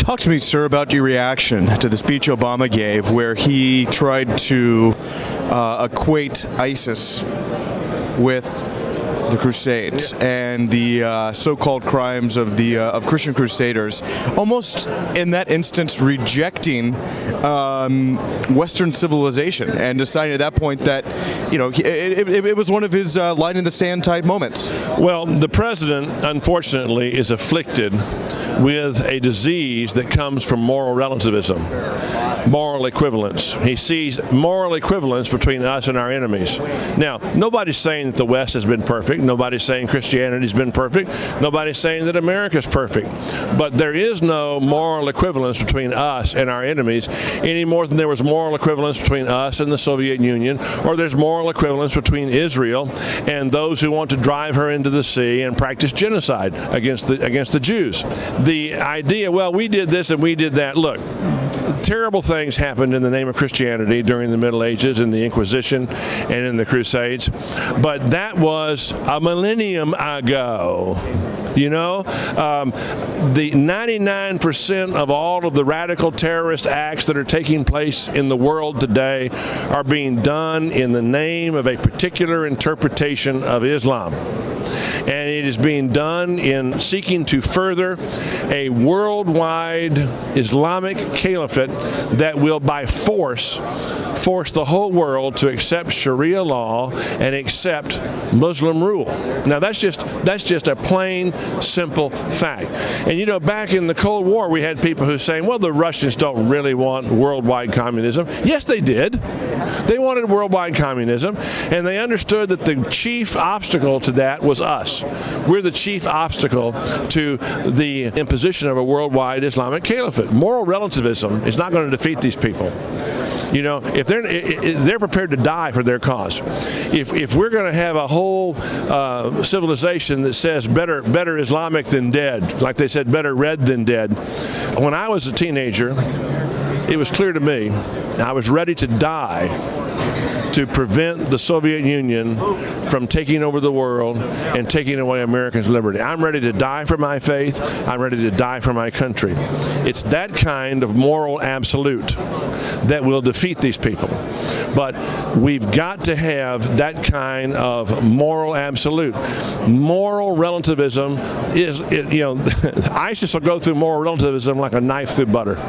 Talk to me, sir, about your reaction to the speech Obama gave where he tried to equate ISIS with the Crusades and the so-called crimes of Christian Crusaders, almost in that instance rejecting Western civilization and deciding at that point that, you know, it was one of his line in the sand type moments. Well, the president, unfortunately, is afflicted with a disease that comes from moral relativism, moral equivalence. He sees moral equivalence between us and our enemies. Now, nobody's saying that the West has been perfect. Nobody's saying Christianity's been perfect. Nobody's saying that America's perfect. But there is no moral equivalence between us and our enemies any more than there was moral equivalence between us and the Soviet Union, or there's moral equivalence between Israel and those who want to drive her into the sea and practice genocide against the Jews. The idea, well, we did this and we did that. Look, terrible things happened in the name of Christianity during the Middle Ages and the Inquisition and in the Crusades, but that was a millennium ago. You know, the 99% of all of the radical terrorist acts that are taking place in the world today are being done in the name of a particular interpretation of Islam. And it is being done in seeking to further a worldwide Islamic caliphate that will by force the whole world to accept Sharia law and accept Muslim rule. Now that's just a plain, simple fact. And you know, back in the Cold War, we had people who were saying, well, the Russians don't really want worldwide communism. Yes, they did. They wanted worldwide communism, and they understood that the chief obstacle to that was us. We're the chief obstacle to the imposition of a worldwide Islamic caliphate. Moral relativism is not going to defeat these people. You know, if they're prepared to die for their cause. If we're going to have a whole civilization that says better Islamic than dead, like they said, better red than dead. When I was a teenager, it was clear to me I was ready to die to prevent the Soviet Union from taking over the world and taking away Americans' liberty. I'm ready to die for my faith. I'm ready to die for my country. It's that kind of moral absolute that will defeat these people. But we've got to have that kind of moral absolute. Moral relativism is, you know, ISIS will go through moral relativism like a knife through butter.